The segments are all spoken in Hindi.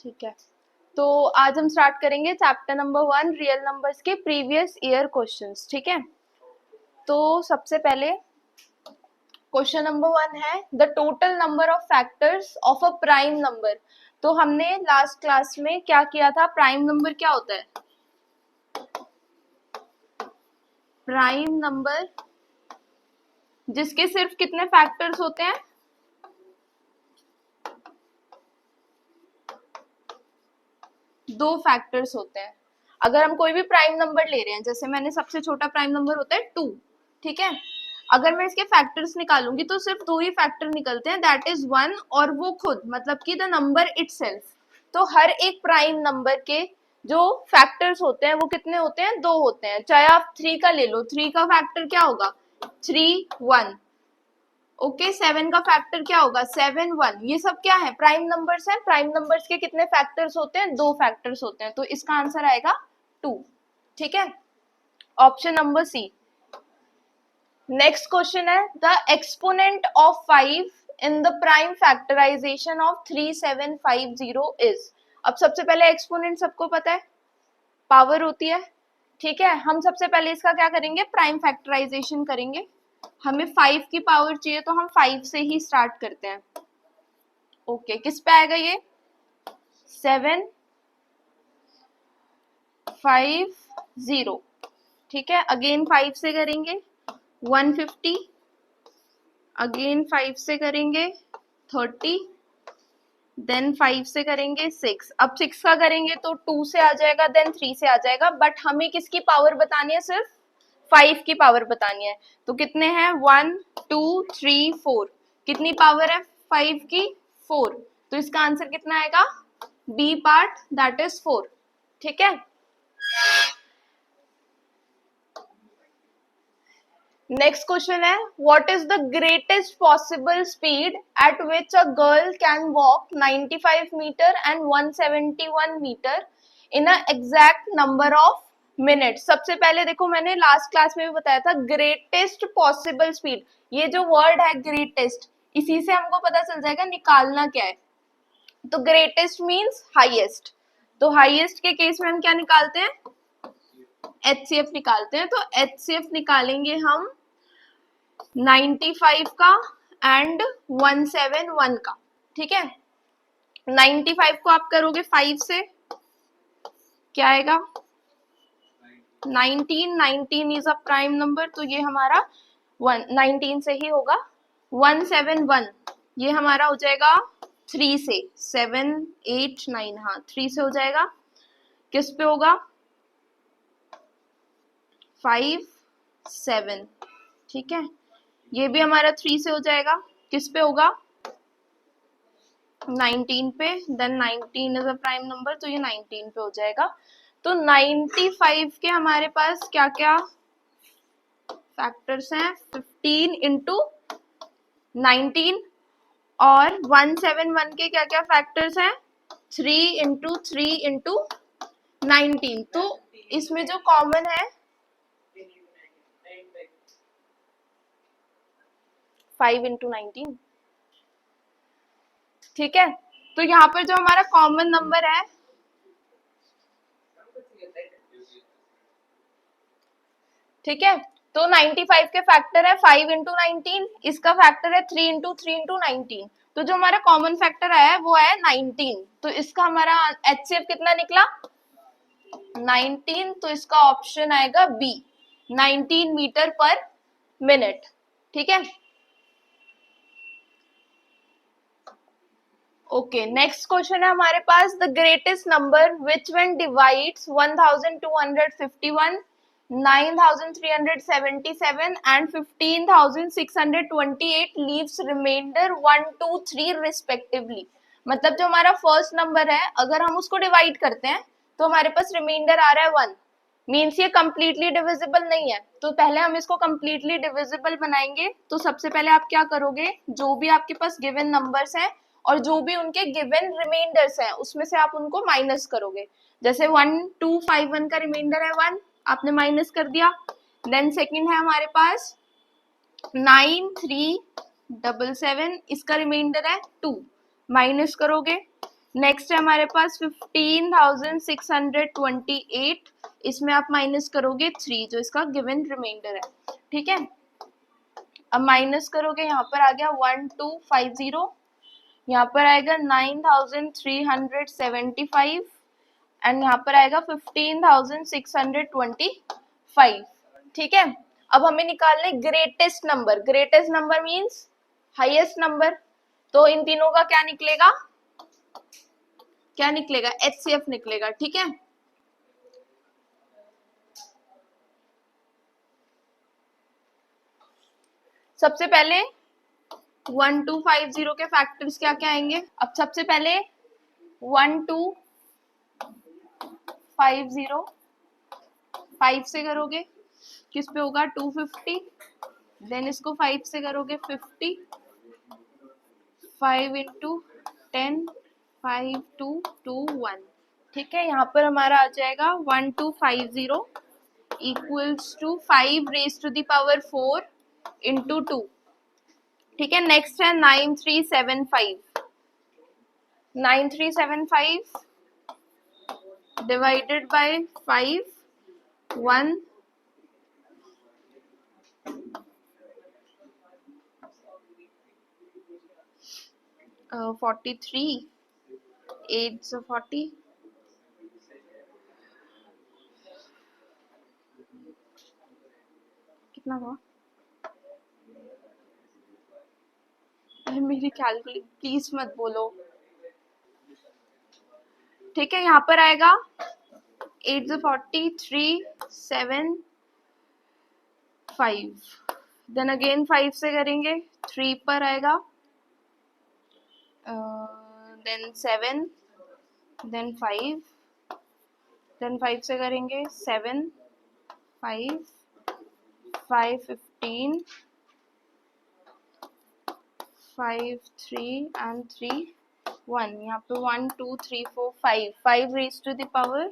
ठीक है, तो आज हम स्टार्ट करेंगे चैप्टर नंबर 1 रियल नंबर्स के प्रीवियस ईयर क्वेश्चंस। ठीक है, तो सबसे पहले क्वेश्चन नंबर 1 है the total number of factors of a prime number. तो हमने लास्ट क्लास में क्या किया था, प्राइम नंबर क्या होता है? प्राइम नंबर जिसके सिर्फ कितने फैक्टर्स होते हैं? दो फैक्टर्स होते हैं। अगर हम कोई भी प्राइम नंबर ले रहे हैं, जैसे मैंने सबसे छोटा प्राइम नंबर होता है 2, ठीक है, अगर मैं इसके फैक्टर्स निकालूंगी तो सिर्फ दो ही फैक्टर निकलते हैं, दैट इज 1 और वो खुद, मतलब कि द नंबर इटसेल्फ। तो हर एक प्राइम नंबर के जो फैक्टर्स होते हैं वो कितने होते हैं? दो होते हैं। चाहे आप 3 का ले लो, 3 का फैक्टर क्या होगा? 3 1। ओके, 7 का फैक्टर क्या होगा? 7 1। ये सब क्या है? प्राइम नंबर्स हैं। प्राइम नंबर्स के कितने फैक्टर्स होते हैं? दो फैक्टर्स होते हैं, तो इसका आंसर आएगा 2। ठीक है, option number C. Next question है the exponent of 5 in the prime factorization of 3750 is. अब सबसे पहले एक्सपोनेंट सबको पता है, पावर होती है। ठीक है, हम सबसे पहले इसका क्या करेंगे? प्राइम फैक्टराइजेशन करेंगे। हमें 5 की पावर चाहिए तो हम 5 से ही स्टार्ट करते हैं। ओके, किस पे आएगा ये? 7 5 0। ठीक है, अगेन 5 से करेंगे 150, अगेन 5 से करेंगे 30, देन 5 से करेंगे 6। अब 6 का करेंगे तो 2 से आ जाएगा, देन 3 से आ जाएगा, बट हमें किसकी पावर बतानी है? सिर्फ 5 की पावर बतानी है। तो कितने हैं? 1 2 3 4। कितनी पावर है 5 की? 4। तो इसका आंसर कितना आएगा? B part, that is 4। ठीक है, next question is what is the greatest possible speed at which a girl can walk 95 metre and 171 metre in a exact number of minute. सबसे पहले देखो, मैंने लास्ट क्लास में भी बताया था ग्रेटेस्ट पॉसिबल स्पीड। ये जो वर्ड है ग्रेटेस्ट, इसी से हमको पता चल जाएगा निकालना क्या है। तो ग्रेटेस्ट मीन्स हाईएस्ट, तो हाईएस्ट के केस में हम क्या निकालते हैं? HCF निकालते हैं। तो HCF निकालेंगे हम 95 का एंड 171 का। ठीक है, 95 को आप करोगे 5 से, क्या आएगा? 19। 19 इज अ प्राइम नंबर, तो ये हमारा 19 से ही होगा। 171 ये हमारा हो जाएगा 3 से, 7 8 9, हाँ 3 से हो जाएगा। किस पे होगा? 5 7। ठीक है, ये भी हमारा 3 से हो जाएगा। किस पे होगा? 19 पे, then 19 is a prime number, तो ये 19 पे हो जाएगा। तो 95 के हमारे पास क्या क्या फैक्टर्स हैं? 15 इंटू 19, और 171 के क्या क्या फैक्टर्स हैं? 3 इंटू 3 इंटू 19। तो इसमें जो कॉमन है 5 इंटू 19। ठीक है, तो यहाँ पर जो हमारा कॉमन नंबर है, ठीक है, तो 95 के फैक्टर है 5 इंटू 19, इसका फैक्टर है 3 इंटू 3 इंटू 19। तो जो हमारा कॉमन फैक्टर आया है वो है 19। तो इसका हमारा HCF कितना निकला? 19। तो इसका ऑप्शन आएगा बी, 19 मीटर पर मिनट। ठीक है, ओके, नेक्स्ट क्वेश्चन है हमारे पास the greatest number which when divides 1251, 9377 and 15628 leaves remainder 1 2 3 respectively। मतलब जो हमारा फर्स्ट नंबर है, अगर हम उसको डिवाइड करते हैं तो हमारे पास रिमाइंडर आ रहा है 1, मीन्स ये कंप्लीटली डिविजिबल नहीं है। तो पहले हम इसको कंप्लीटली डिविजिबल बनाएंगे। तो सबसे पहले आप क्या करोगे, जो भी आपके पास गिवन नंबर्स हैं और जो भी उनके गिवन रिमाइंडर्स हैं उसमें से आप उनको माइनस करोगे। जैसे 1251 का रिमाइंडर है 1, आपने माइनस कर दिया। देन सेकंड है हमारे पास 9377, इसका रिमाइंडर है 2, माइनस करोगे। नेक्स्ट है हमारे पास 15,628, इसमें आप माइनस करोगे 3 जो इसका गिवन रिमाइंडर है, ठीक है। अब माइनस करोगे, यहाँ पर आ गया 1250, यहाँ पर आएगा 9,375 एंड यहाँ पर आएगा 15,625, ठीक है। अब हमें निकालना है greatest number. Greatest number means highest number, तो इन तीनों का क्या निकलेगा, क्या निकलेगा, HCF निकलेगा, ठीक है। सबसे पहले 1250 के फैक्टर्स क्या क्या आएंगे। अब सबसे पहले 1250 5 से करोगे, किस पे होगा 250, देन इसको 5 से करोगे 50, 5 इंटू 10, 5 2 2 1, ठीक है। यहाँ पर हमारा आ जाएगा 1250 equals to 5 raise to the power 4 into 2, ठीक है। नेक्स्ट है 9375, 9375 डिवाइडेड बाय 5 1 43 8 से 40, कितना हुआ, मेरी कैलकुलेट प्लीज मत बोलो, ठीक है। यहाँ पर आएगा 8 से 40 3 7 5, देन अगेन 5 से करेंगे 3 पर आएगा, देन 7, देन 5, देन 5 से करेंगे 7 5 5 15 5 3 एंड 3 1, यहाँ पे 1 2 3 4 5 5 raise to the power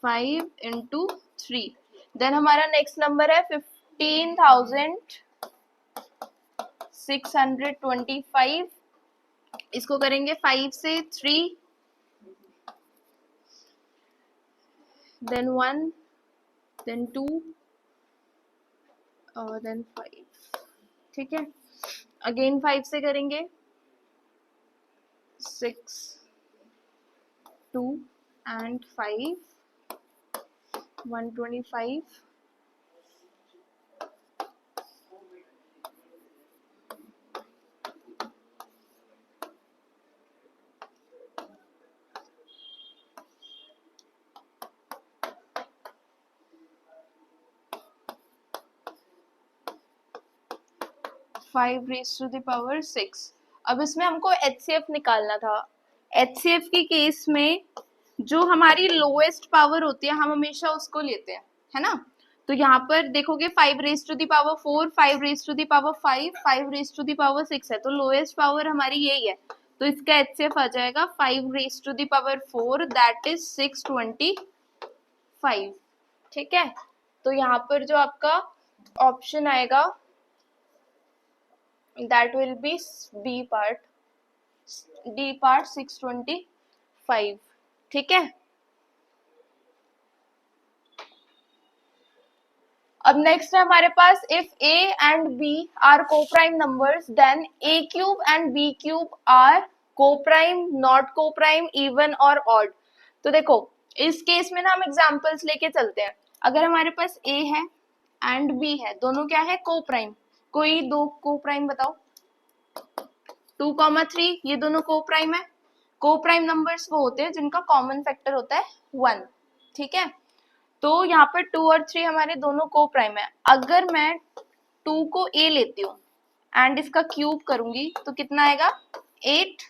5 into 3, then हमारा नेक्स्ट नंबर है 15,625, इसको करेंगे 5 से 3, देन 1, देन 2 और देन 5, ठीक है। अगेन 5 से करेंगे 6 2 and 5 125, five raise to the power 6। अब इसमें हमको HCF निकालना था। HCF के केस में जो हमारी लोएस्ट पावर होती है हम हमेशा उसको लेते हैं, है ना। तो यहाँ पर देखोगे 5 raise to the power 4, 5 raise to the power 5, 5 raise to the power 6 है, तो लोएस्ट पावर हमारी यही है, तो इसका HCF आ जाएगा 5 raise to the power 4 that is 625, ठीक है। तो यहाँ पर जो आपका ऑप्शन आएगा that will be B part, D part 625, ठीक है। अब नेक्स्ट है हमारे पास if A and B are coprime numbers then A cube and B cube are coprime, not coprime, even और ऑड। तो देखो इस केस में ना हम एग्जांपल्स लेके चलते हैं। अगर हमारे पास A है एंड B है, दोनों क्या है कोप्राइम, कोई दो कोप्राइम बताओ। 2, 3 ये दोनों कोप्राइम है। कोप्राइम नंबर्स वो होते हैं जिनका कॉमन फैक्टर होता है 1, ठीक है। तो यहाँ पर 2 और 3 हमारे दोनों कोप्राइम है। अगर मैं 2 को A लेती हूँ एंड इसका क्यूब करूंगी तो कितना आएगा 8,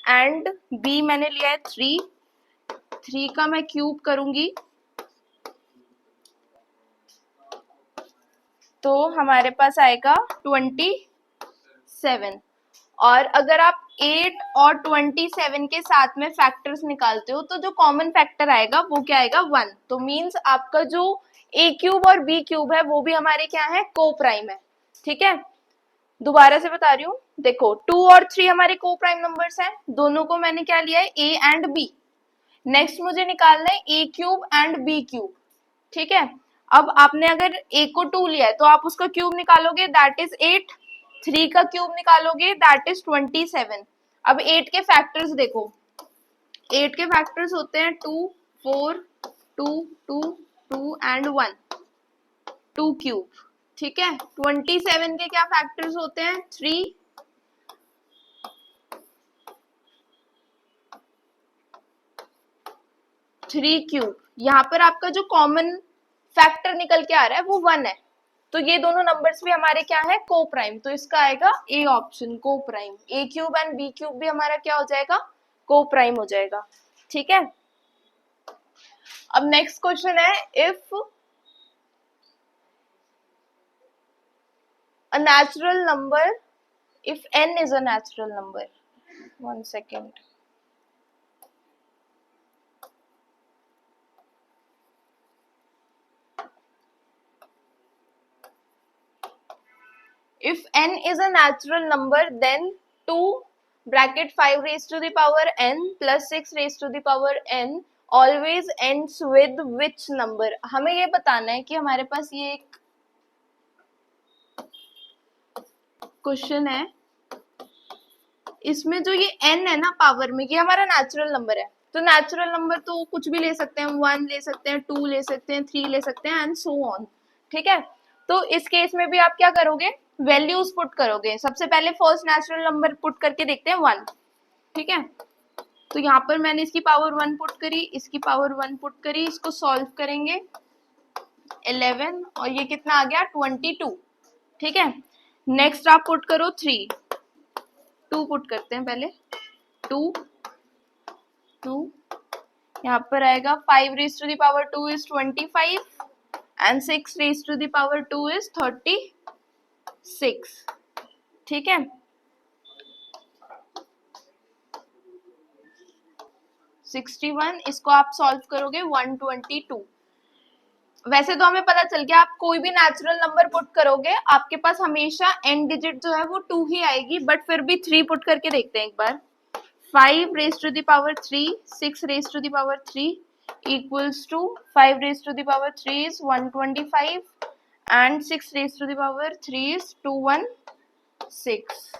एंड B मैंने लिया है 3 का मैं क्यूब करूंगी तो हमारे पास आएगा 27। और अगर आप 8 और 27 के साथ में फैक्टर्स निकालते हो तो जो कॉमन फैक्टर आएगा वो क्या आएगा 1, तो मींस आपका जो A क्यूब और B क्यूब है वो भी हमारे क्या है कोप्राइम है, ठीक है। दोबारा से बता रही हूँ, देखो 2 और 3 हमारे को प्राइम नंबर्स हैं, दोनों को मैंने क्या लिया है, ए एंड बी। नेक्स्ट मुझे निकालना है ए क्यूब एंड बी क्यूब, ठीक है। अब आपने अगर ए को 2 लिया है तो आप उसका क्यूब निकालोगे, दैट इज 8। 3 का क्यूब निकालोगे, दैट इज 27। अब 8 के फैक्टर्स देखो, 8 के फैक्टर्स होते हैं 2, 4, 2, 2, 2 एंड 1, 2 क्यूब, ठीक है। 27 के क्या फैक्टर्स होते हैं, 3, 3 क्यूब। यहाँ पर आपका जो कॉमन फैक्टर निकल के आ रहा है वो 1 है, तो ये दोनों नंबर्स भी हमारे क्या है, को प्राइम। तो इसका आएगा A option, coprime. A cube and B cube भी हमारा क्या हो जाएगा, को प्राइम हो जाएगा, ठीक है। अब नेक्स्ट क्वेश्चन है, if a natural number, if n is a natural number, 1 second, if n is a natural number then 2 bracket 5 raised to the power n plus 6 raised to the power n always ends with which number। हमें ये बताना है कि हमारे पास ये एक क्वेश्चन है, इसमें जो ये n है ना पावर में, ये हमारा नेचुरल नंबर है। तो नेचुरल नंबर तो कुछ भी ले सकते हैं, 1 ले सकते हैं, 2 ले सकते हैं, 3 ले सकते हैं एंड सो ऑन, ठीक है। तो इस केस में भी आप क्या करोगे, वैल्यूज पुट करोगे। सबसे पहले फर्स्ट नेचुरल नंबर पुट करके देखते हैं 1, ठीक है। तो यहाँ पर मैंने इसकी पावर 1 पुट करी, इसकी पावर 1 पुट करी, इसको सॉल्व करेंगे 11 और ये कितना आ गया 22, ठीक है। नेक्स्ट आप पुट करो 3, 2 पुट करते हैं पहले, 2, 2, यहाँ पर आएगा 5 raise to the power 2 is 25 and 6 raise to the power 2 is 36, ठीक है। 61, इसको आप सॉल्व करोगे 122। वैसे तो हमें पता चल गया, आप कोई भी नेचुरल नंबर पुट करोगे आपके पास हमेशा एंड डिजिट जो है वो 2 ही आएगी, बट फिर भी 3 पुट करके देखते हैं एक बार। 5 raised to the power 3, 6 raised to the power 3 equals to 5 raised to the power 3 is 125 and 6 raised to the power 3 is 216,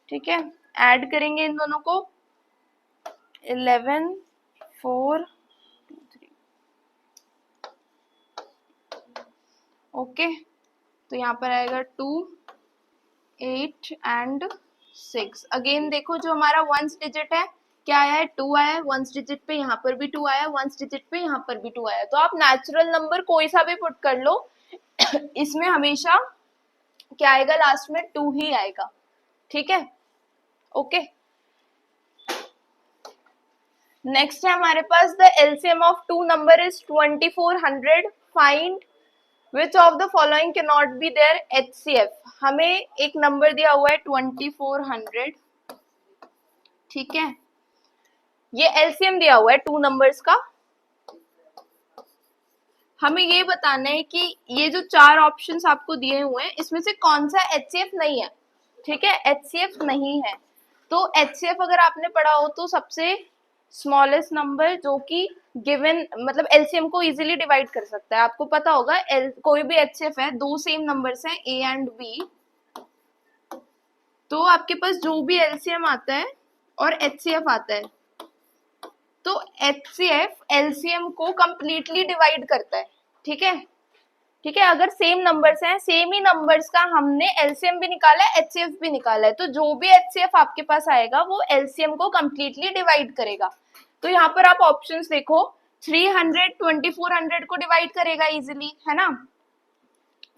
ठीक है। ऐड करेंगे इन दोनों को, 11, 4, 2, 3, ओके। तो यहाँ पर आएगा 2, 8 एंड 6। अगेन देखो जो हमारा वंस डिजिट है क्या आया है, 2 आया है वंस डिजिट पे, यहाँ पर भी 2 आया, वंस डिजिट पे यहाँ पर भी 2 आया। तो आप नेचुरल नंबर कोई सा भी पुट कर लो इसमें हमेशा क्या आएगा, लास्ट में 2 ही आएगा, ठीक है, ओके। नेक्स्ट है हमारे पास the LCM of 2 number is 2400, find Which of the following cannot be their HCF। हमें एक नंबर दिया हुआ है 2400, ठीक है। ये एलसीएम दिया हुआ है 2 नंबर्स का। हमें ये बताना है कि ये जो 4 ऑप्शंस आपको दिए हुए हैं इसमें से कौन सा HCF नहीं है, ठीक है। HCF नहीं है तो HCF अगर आपने पढ़ा हो तो सबसे स्मॉलेस्ट नंबर जो कि गिवन मतलब एलसीएम को इजीली डिवाइड कर सकता है। आपको पता होगा कोई भी HCF है, 2 सेम नंबर्स हैं A एंड B, तो आपके पास जो भी एलसीएम आता है और HCF आता है तो HCF एलसीएम को कंप्लीटली डिवाइड करता है, ठीक है, ठीक है। अगर सेम नंबर्स हैं, सेम ही नंबर्स का हमने एलसीएम भी निकाला है, HCF भी निकाला है, तो जो भी HCF आपके पास आएगा वो एलसीएम को कंप्लीटली डिवाइड करेगा। तो यहाँ पर आप ऑप्शंस देखो, 300 2400 को डिवाइड करेगा इजीली, है ना।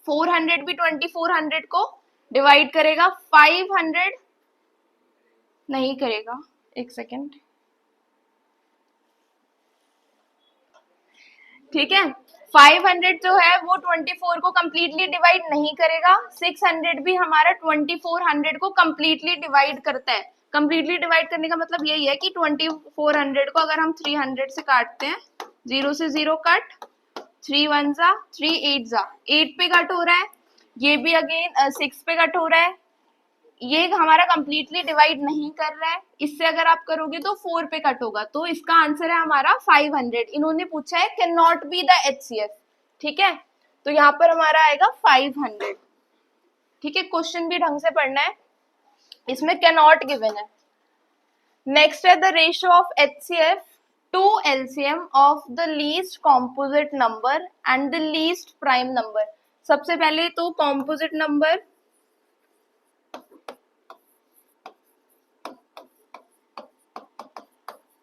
400 भी 2400 को डिवाइड करेगा, 500 नहीं करेगा, एक सेकेंड, ठीक है। 500 जो है वो 24 को कंप्लीटली डिवाइड नहीं करेगा, 600 भी हमारा 2400 को कंप्लीटली डिवाइड करता है। कंप्लीटली डिवाइड करने का मतलब यही है कि 2400 को अगर हम 300 से काटते हैं, 0 से 0 कट, 3 1 जा 3 8 जा 8 पे कट हो रहा है, ये भी अगेन 6 पे कट हो रहा है, ये हमारा कंप्लीटली डिवाइड नहीं कर रहा है, इससे अगर आप करोगे तो 4 पे कट होगा, तो इसका आंसर है हमारा 500। इन्होंने पूछा है can not be the HCF, ठीक है, तो यहाँ पर हमारा आएगा 500। ठीक है, क्वेश्चन भी ढंग से पढ़ना है, इसमें कैन नॉट गिवन है। नेक्स्ट है the ratio of HCF to LCM of the least composite number and the least prime number. सबसे पहले तो कॉम्पोजिट नंबर,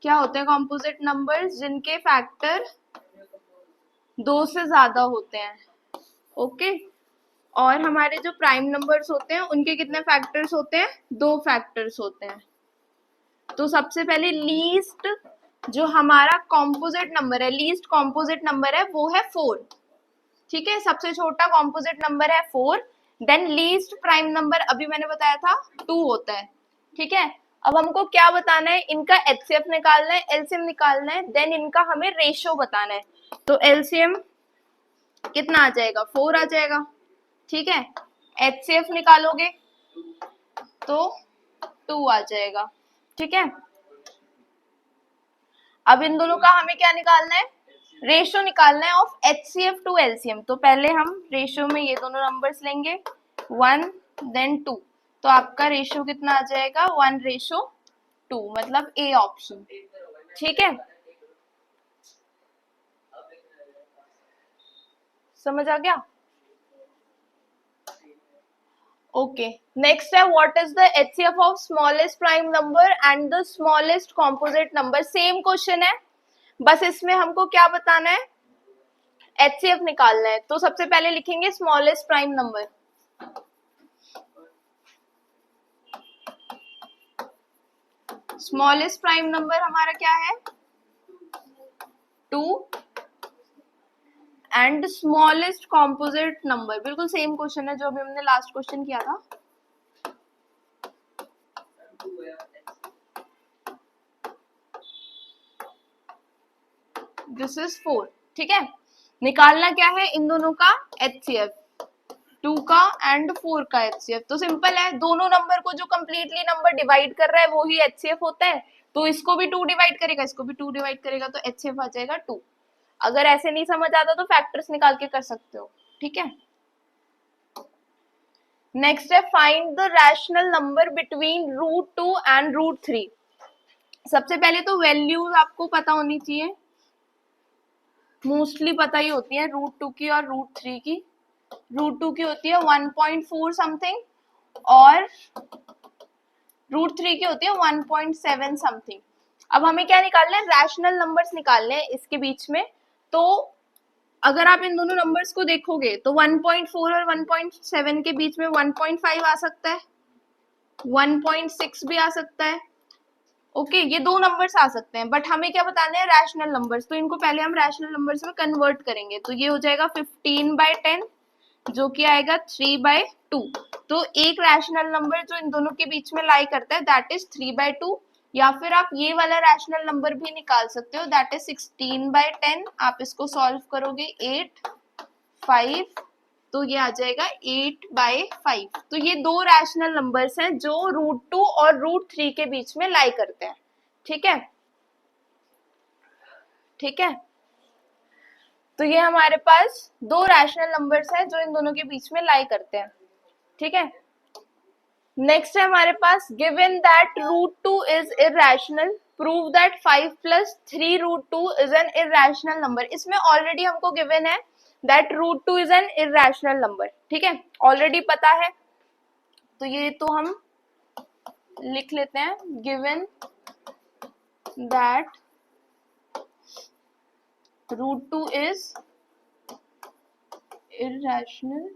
क्या होते हैं कॉम्पोजिट नंबर्स? जिनके फैक्टर 2 से ज्यादा होते हैं, ओके। और हमारे जो प्राइम नंबर्स होते हैं उनके कितने फैक्टर्स होते हैं? 2 फैक्टर्स होते हैं। तो सबसे पहले लीस्ट जो हमारा कॉम्पोजिट नंबर है, लीस्ट कॉम्पोजिट नंबर है वो है 4, ठीक है, सबसे छोटा कॉम्पोजिट नंबर है 4। देन लीस्ट प्राइम नंबर अभी मैंने बताया था 2 होता है, ठीक है। अब हमको क्या बताना है? इनका HCF निकालना है, LCM निकालना है, देन इनका हमें रेशियो बताना है। तो LCM कितना आ जाएगा? 4 आ जाएगा, ठीक है। HCF निकालोगे तो 2 आ जाएगा, ठीक है। अब इन दोनों का हमें क्या निकालना है? रेशियो निकालना है ऑफ HCF टू LCM। तो पहले हम रेशियो में ये दोनों नंबर्स लेंगे 1 देन 2, तो आपका रेशियो कितना आ जाएगा? 1:2, मतलब A ऑप्शन, ठीक है। समझ आ गया? ओके, नेक्स्ट है what is the HCF of smallest prime number and the smallest composite number. Same question है, बस इसमें हमको क्या बताना है? HCF निकालना है। तो सबसे पहले लिखेंगे smallest prime number, smallest prime number हमारा क्या है? 2 एंड स्मॉलेस्ट कॉम्पोजिट नंबर, बिल्कुल सेम क्वेश्चन है जो अभी हमने लास्ट क्वेश्चन किया था। दिस इज 4, ठीक है। निकालना क्या है इन दोनों का? HCF, 2 का एंड 4 का HCF। तो सिंपल है, दोनों नंबर को जो कंप्लीटली नंबर डिवाइड कर रहा है वो ही HCF होता है, तो इसको भी 2 डिवाइड करेगा, इसको भी 2 डिवाइड करेगा, तो HCF आ जाएगा 2। अगर ऐसे नहीं समझ आता तो फैक्टर्स निकाल के कर सकते हो, ठीक है। नेक्स्ट है find the rational number between √2 and √3। सबसे पहले तो वैल्यूज आपको पता होनी चाहिए, मोस्टली पता ही होती है √2 की और √3 की। √2 की होती है 1.4 समथिंग और √3 की होती है 1.7 समथिंग। अब हमें क्या निकालना है? रैशनल नंबर्स निकालने हैं इसके बीच में। तो अगर आप इन दोनों नंबर्स को देखोगे तो 1.4 और 1.7 के बीच में 1.5 आ सकता है, 1.6 भी आ सकता है, ओके, ये 2 नंबर्स आ सकते हैं, बट हमें क्या बताना है? Rational numbers. तो इनको पहले हम रैशनल नंबर्स में कन्वर्ट करेंगे, तो ये हो जाएगा 15/10 जो कि आएगा 3/2। तो एक रैशनल नंबर जो इन दोनों के बीच में लाई करता है दैट इज 3/2, या फिर आप ये वाला रैशनल नंबर भी निकाल सकते हो दैट इज 16/10। आप इसको सॉल्व करोगे 8, 5, तो ये आ जाएगा 8/5। तो ये 2 रैशनल नंबर्स हैं जो √2 और √3 के बीच में लाई करते हैं, ठीक है, ठीक है। तो ये हमारे पास 2 रैशनल नंबर्स हैं जो इन दोनों के बीच में लाई करते हैं, ठीक है। नेक्स्ट है हमारे पास given that √2 is irrational, prove that 5 + 3 √2 is an irrational number. इसमें ऑलरेडी हमको गिवन है that √2 is an irrational number, ठीक है, ऑलरेडी पता है। तो ये तो हम लिख लेते हैं, गिवन दैट √2 इज इरैशनल।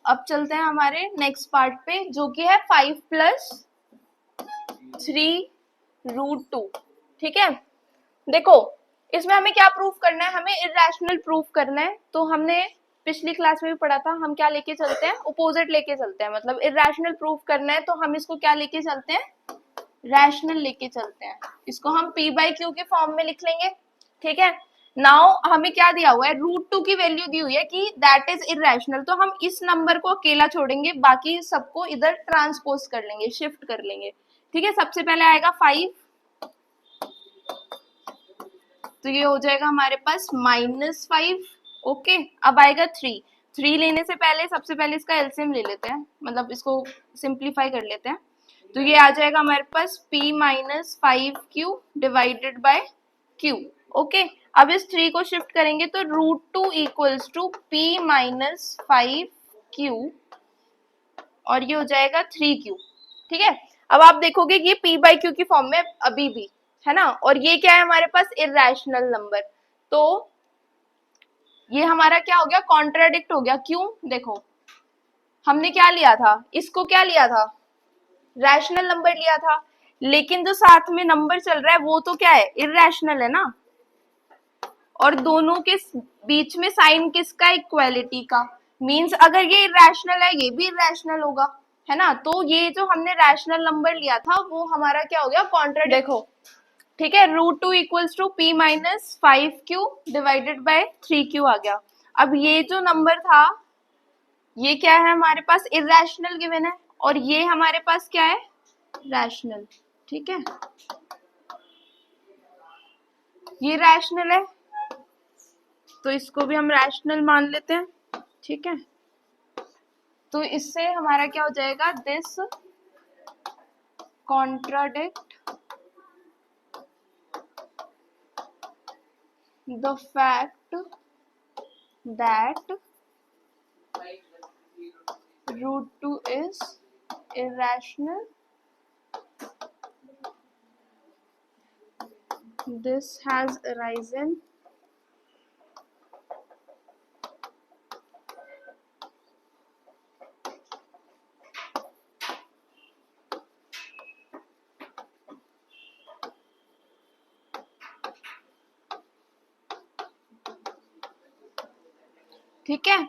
अब चलते हैं हमारे नेक्स्ट पार्ट पे जो कि है 5 + 3 √2, ठीक है। देखो इसमें हमें क्या प्रूफ करना है? हमें इरैशनल प्रूफ करना है। तो हमने पिछली क्लास में भी पढ़ा था, हम क्या लेके चलते हैं? अपोजिट लेके चलते हैं, मतलब इरैशनल प्रूफ करना है तो हम इसको क्या लेके चलते हैं? रैशनल लेके चलते हैं। इसको हम P/Q के फॉर्म में लिख लेंगे, ठीक है। नाउ हमें क्या दिया हुआ है, √2 की वैल्यू दी हुई है कि दैट इज इरेशनल, तो हम इस नंबर को अकेला छोड़ेंगे, बाकी सबको इधर ट्रांसपोज कर लेंगे, शिफ्ट कर लेंगे। ठीक है, सबसे पहले आएगा 5, तो ये हो जाएगा हमारे पास -5। ओके, अब आएगा 3। 3 लेने से पहले सबसे पहले इसका एलसीएम ले लेते हैं, मतलब इसको सिंप्लीफाई कर लेते हैं। तो ये आ जाएगा हमारे पास p-5q divided bye q। Okay, अब इस 3 को शिफ्ट करेंगे तो √2 इक्वल्स टू p-5q और ये हो जाएगा 3q। ठीक है, अब आप देखोगे कि ये p/q की फॉर्म में अभी भी है ना, और ये क्या है हमारे पास, इरेशनल नंबर, तो ये हमारा क्या हो गया, कॉन्ट्राडिक्ट हो गया। क्यों, देखो हमने क्या लिया था, इसको क्या लिया था, रैशनल नंबर लिया था, लेकिन जो साथ में नंबर चल रहा है वो तो क्या है, इरेशनल है ना, और दोनों के बीच में साइन किसका, इक्वालिटी का, मींस अगर ये इरेशनल है ये भी इरेशनल होगा, है ना, तो ये जो हमने रैशनल नंबर लिया था वो हमारा क्या हो गया, कॉन्ट्राडिक्ट। देखो ठीक है, √2 equals to p-5q divided by 3q आ गया। अब ये जो नंबर था ये क्या है हमारे पास, इरेशनल गिवन है, और ये हमारे पास क्या है, रैशनल। ठीक है, ये रैशनल है तो इसको भी हम रैशनल मान लेते हैं। ठीक है, तो इससे हमारा क्या हो जाएगा, this contradict the fact that √2 is irrational. This has arisen ठीक है,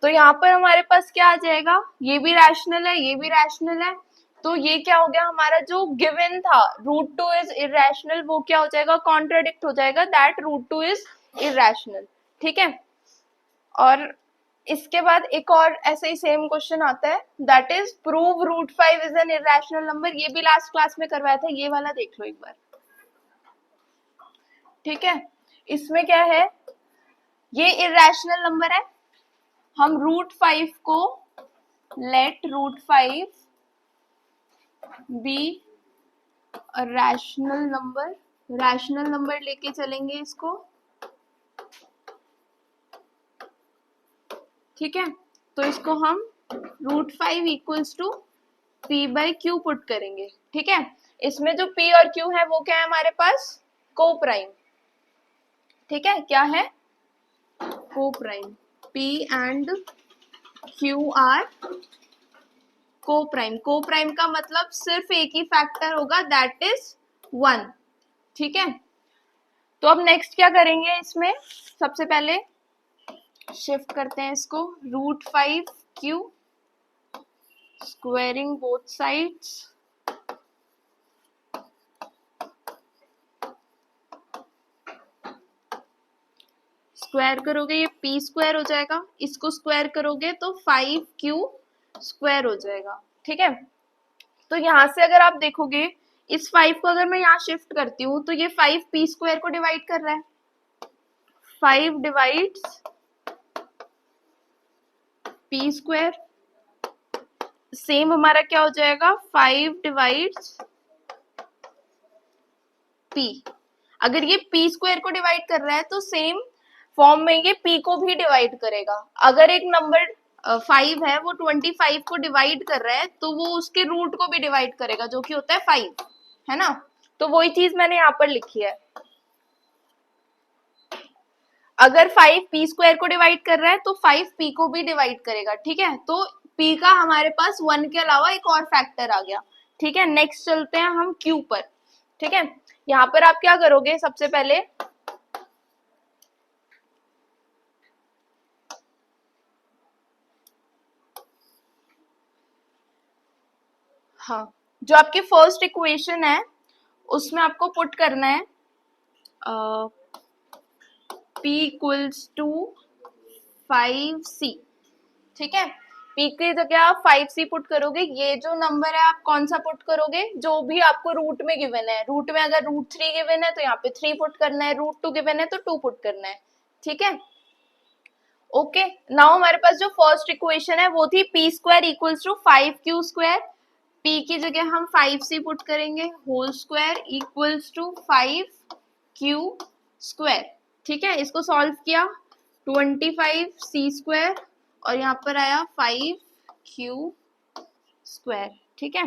तो यहाँ पर हमारे पास क्या आ जाएगा, ये भी रैशनल है ये भी रैशनल है, तो ये क्या हो गया हमारा जो गिवन था √2 इज इरेशनल, वो क्या हो जाएगा, कॉन्ट्राडिक्ट हो जाएगा, दैट √2 इज इरेशनल। ठीक है, और इसके बाद एक और ऐसे ही सेम क्वेश्चन आता है, that is prove √5 is an irrational number, ये भी लास्ट क्लास में करवाया था, ये वाला देख लो एक बार। ठीक है, इसमें क्या है, ये इरेशनल नंबर है, हम √5 को let √5 be rational number, rational number लेके चलेंगे इसको। ठीक है, तो इसको हम √5 इक्वल्स टू p/q पुट करेंगे। ठीक है, इसमें जो p और q है वो क्या है हमारे पास, को प्राइम। ठीक है, क्या है, coprime, p and q are coprime. Coprime का मतलब सिर्फ एक ही फैक्टर होगा, दैट इज 1। ठीक है, तो अब नेक्स्ट क्या करेंगे, इसमें सबसे पहले शिफ्ट करते हैं इसको, √5q squaring both sides, square करोगे ये p स्क्वायर हो जाएगा, इसको स्क्वायर करोगे तो 5q स्क्वायर हो जाएगा। ठीक है, तो यहां से अगर आप देखोगे इस 5 को अगर मैं यहाँ शिफ्ट करती हूँ तो ये 5 p स्क्वायर को डिवाइड कर रहा है, 5 डिवाइड्स p स्क्वायर, सेम हमारा क्या हो जाएगा, 5 डिवाइड्स p। अगर ये p स्क्वायर को डिवाइड कर रहा है तो सेम फॉर्म में ये p को भी डिवाइड करेगा। अगर एक नंबर 5 है वो 25 को डिवाइड कर रहा है तो वो उसके रूट को भी डिवाइड करेगा, जो कि होता है 5, है ना, तो वही चीज मैंने यहाँ पर लिखी है। अगर 5 p स्क्वायर को डिवाइड कर रहा है तो 5 p को भी डिवाइड करेगा। ठीक है, तो p का हमारे पास 1 के अलावा एक और फैक्टर आ गया। ठीक है, नेक्स्ट चलते हैं हम q पर। ठीक है, यहाँ पर आप क्या करोगे, सबसे पहले हाँ, जो आपकी फर्स्ट इक्वेशन है उसमें आपको पुट करना है P इक्वल्स टू 5C, ठीक है। P की जगह आप 5C पुट करोगे, ये जो नंबर है आप कौन सा पुट करोगे, जो भी आपको रूट में गिवन है। रूट में अगर √3 गिवन है तो यहाँ पे 3 पुट करना है, √2 गिवन है तो 2 पुट करना है, ठीक है। ओके, नाउ हमारे पास जो फर्स्ट इक्वेशन है वो थी p square equals to 5q square. p की जगह हम 5c पुट करेंगे, whole square equals to 5q square, ठीक है। इसको सॉल्व किया, 25c स्क्वायर और यहाँ पर आया 5q स्क्वायर, ठीक है।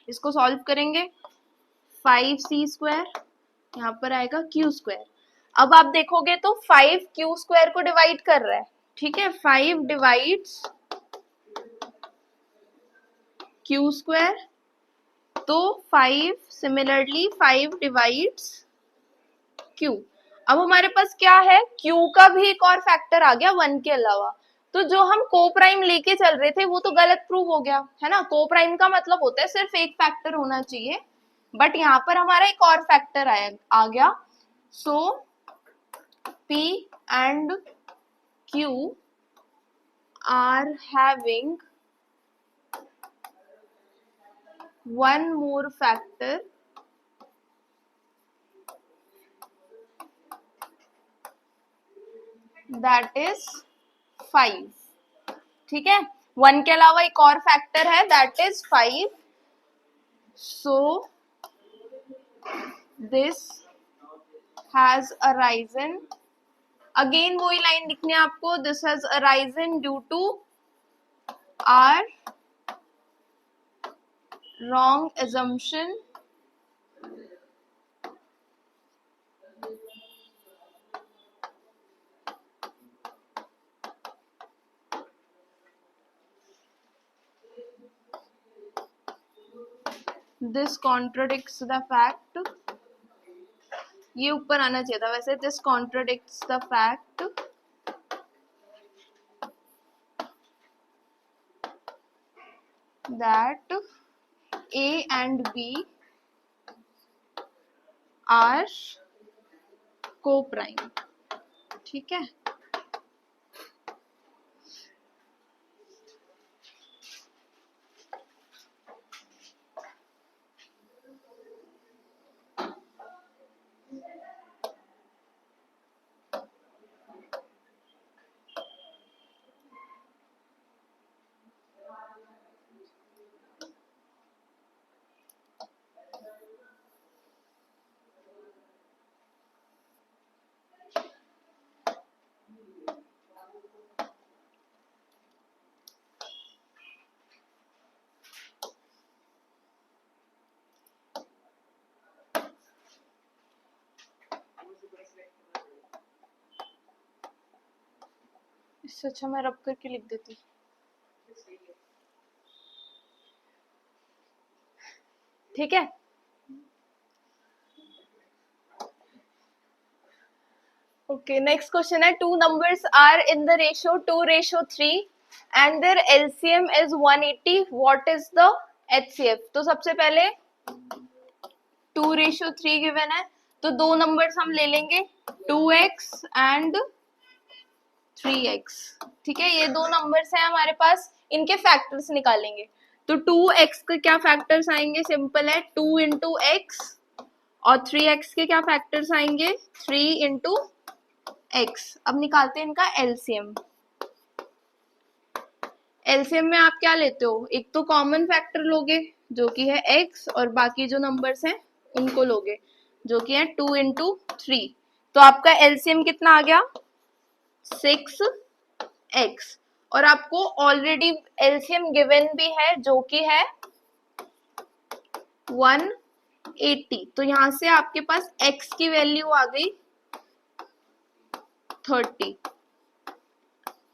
इसको सॉल्व करेंगे, 5c स्क्वायर यहाँ पर आएगा q स्क्वायर। अब आप देखोगे तो 5q स्क्वायर को डिवाइड कर रहा है, ठीक है। 5 डिवाइड्स q स्क्वायर, तो 5 सिमिलरली 5 डिवाइड्स q। अब हमारे पास क्या है, q का भी एक और फैक्टर आ गया 1 के अलावा। तो जो हम को प्राइम लेके चल रहे थे वो तो गलत प्रूव हो गया है ना। को प्राइम का मतलब होता है सिर्फ एक फैक्टर होना चाहिए, बट यहाँ पर हमारा एक और फैक्टर आ गया। सो P and Q are having one more factor, that is 5, ठीक है। 1 के अलावा एक और फैक्टर है, that is 5. So this has arisen, again वही लाइन लिखनी है आपको, this has arisen due to our wrong assumption this contradicts the fact, ये ऊपर आना चाहिए था वैसे, this contradicts the fact that A and B are co-prime, ठीक है। इससे अच्छा मैं रब करके लिख देती। ठीक है, ओके। नेक्स्ट क्वेश्चन है, two numbers are in the ratio 2:3 and their LCM is 180, what is the HCF. तो सबसे पहले 2:3 गिवन है, तो दो नंबर्स हम ले लेंगे 2x एंड 3x, ठीक है। ये दो नंबर्स हैं हमारे पास, इनके फैक्टर्स निकालेंगे। तो 2x के क्या फैक्टर्स आएंगे, सिंपल है 2 इंटू एक्स, और 3x के क्या फैक्टर्स आएंगे 3 इंटू एक्स। अब निकालते हैं इनका एलसीएम। एलसीएम में आप क्या लेते हो, एक तो कॉमन फैक्टर लोगे जो कि है x, और बाकी जो नंबर्स हैं उनको लोगे जो कि है 2 इंटू 3। तो आपका एलसीएम कितना आ गया 6x, और आपको ऑलरेडी एलसीएम गिवन भी है जो कि है 180। तो यहां से आपके पास x की वैल्यू आ गई 30।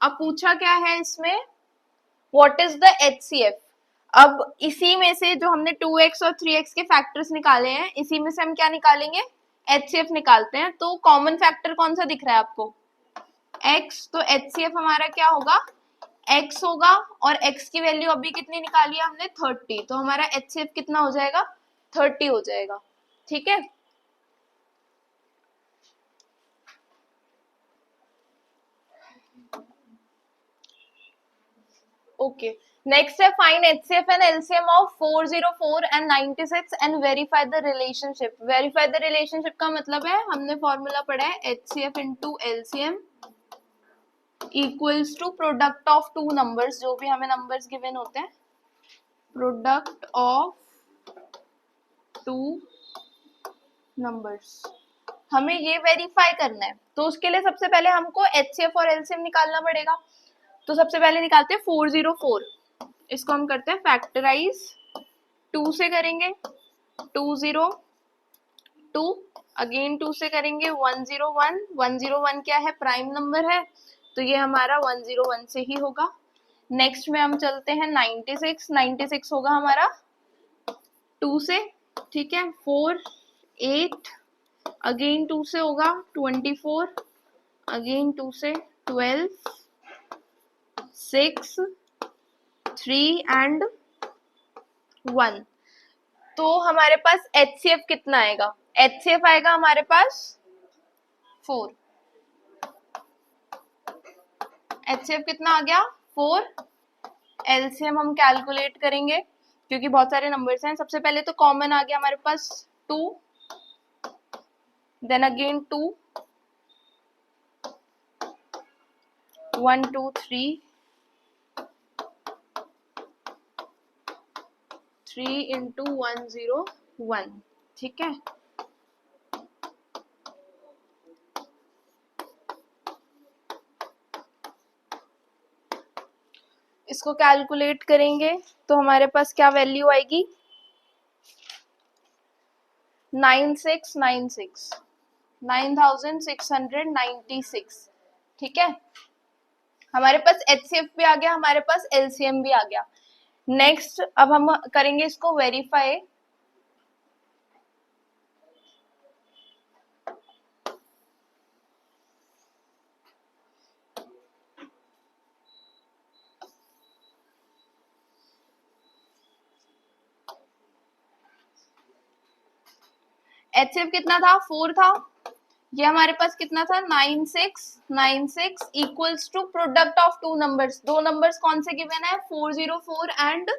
अब पूछा क्या है इसमें, व्हाट इज द एचसीएफ। अब इसी में से जो हमने 2x और 3x के फैक्टर्स निकाले हैं, इसी में से हम क्या निकालेंगे, एचसीएफ निकालते हैं। तो कॉमन फैक्टर कौन सा दिख रहा है आपको, x, तो एचसीएफ हमारा क्या होगा, x होगा, और x की वैल्यू अभी कितनी निकाली है हमने 30, तो हमारा एचसीएफ कितना हो जाएगा 30 हो जाएगा, ठीक है। ओके, नेक्स्ट है find HCF and LCM of 404 and 96 and verify the relationship. Verify the relationship का मतलब है, हमने फॉर्मूला पढ़ा है HCF into LCM equals to product of two numbers, जो भी हमें नंबर्स गिवन होते हैं, प्रोडक्ट ऑफ टू नंबर्स। हमें ये वेरीफाई करना है, तो उसके लिए सबसे पहले हमको एचसीएफ और एलसीएम निकालना पड़ेगा। तो सबसे पहले निकालते हैं 404, इसको हम करते हैं फैक्टराइज, 2 से करेंगे 202, अगेन 2 से करेंगे 101, 101 क्या है, प्राइम नंबर है, तो ये हमारा 101 से ही होगा। नेक्स्ट में हम चलते हैं 96, 96 होगा हमारा 2 से, ठीक है, 4 8, अगेन 2 से होगा 24, अगेन 2 से 12, 6 3 एंड 1। तो हमारे पास एचसीएफ कितना आएगा, एचसीएफ आएगा हमारे पास 4। एचसीएफ कितना आ गया 4। एलसीएम हम कैलकुलेट करेंगे क्योंकि बहुत सारे नंबर्स हैं। सबसे पहले तो कॉमन आ गया हमारे पास 2, देन अगेन 2, 1 2 3 3 इंटू 101, ठीक है। इसको कैलकुलेट करेंगे तो हमारे पास क्या वैल्यू आएगी, 9696, 9696, ठीक है। हमारे पास एचसीएफ भी आ गया, हमारे पास एलसीएम भी आ गया। नेक्स्ट अब हम करेंगे इसको वेरीफाई। एचसीएफ कितना था, 4 था, ये हमारे पास कितना था 9696 equals to product of two numbers. दो नंबर्स कौन से गिवन है, 404 एंड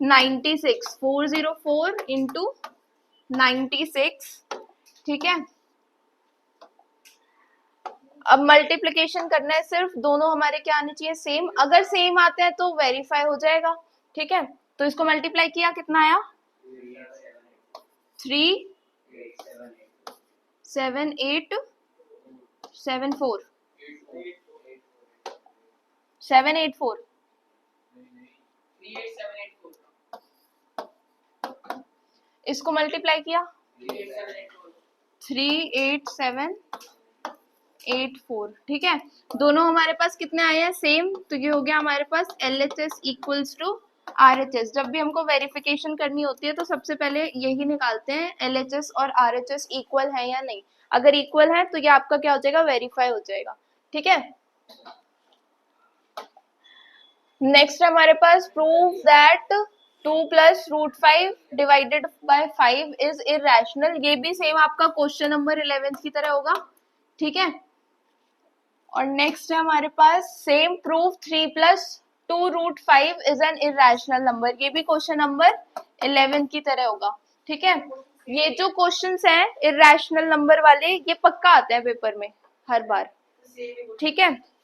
96, 404 इंटू 96, ठीक है। अब मल्टीप्लिकेशन करना है, सिर्फ दोनों हमारे क्या आने चाहिए, सेम। अगर सेम आते हैं तो वेरीफाई हो जाएगा, ठीक है। तो इसको मल्टीप्लाई किया, कितना आया 3 7 8 7 4 7 8 4, इसको मल्टीप्लाई किया 3 8 7 8 4, ठीक है। दोनों हमारे पास कितने आए हैं, सेम, तो ये हो गया हमारे पास LHS इक्वल्स टू RHS। जब भी हमको वेरिफिकेशन करनी होती है तो सबसे पहले यही निकालते हैं, LHS और RHS इक्वल है या नहीं। अगर इक्वल है तो ये आपका क्या हो जाएगा, वेरीफाई हो जाएगा, ठीक है। नेक्स्ट हमारे पास prove that 2 plus root 5 divided by 5 is irrational. ये भी सेम आपका क्वेश्चन नंबर 11 की तरह होगा, ठीक है। और नेक्स्ट है हमारे पास same proof 3 plus 2 root 5 is an irrational number. ये भी क्वेश्चन नंबर 11 की तरह होगा, ठीक है। ये जो क्वेश्चंस हैं इरेशनल नंबर वाले, ये पक्का आते हैं पेपर में हर बार, ठीक है।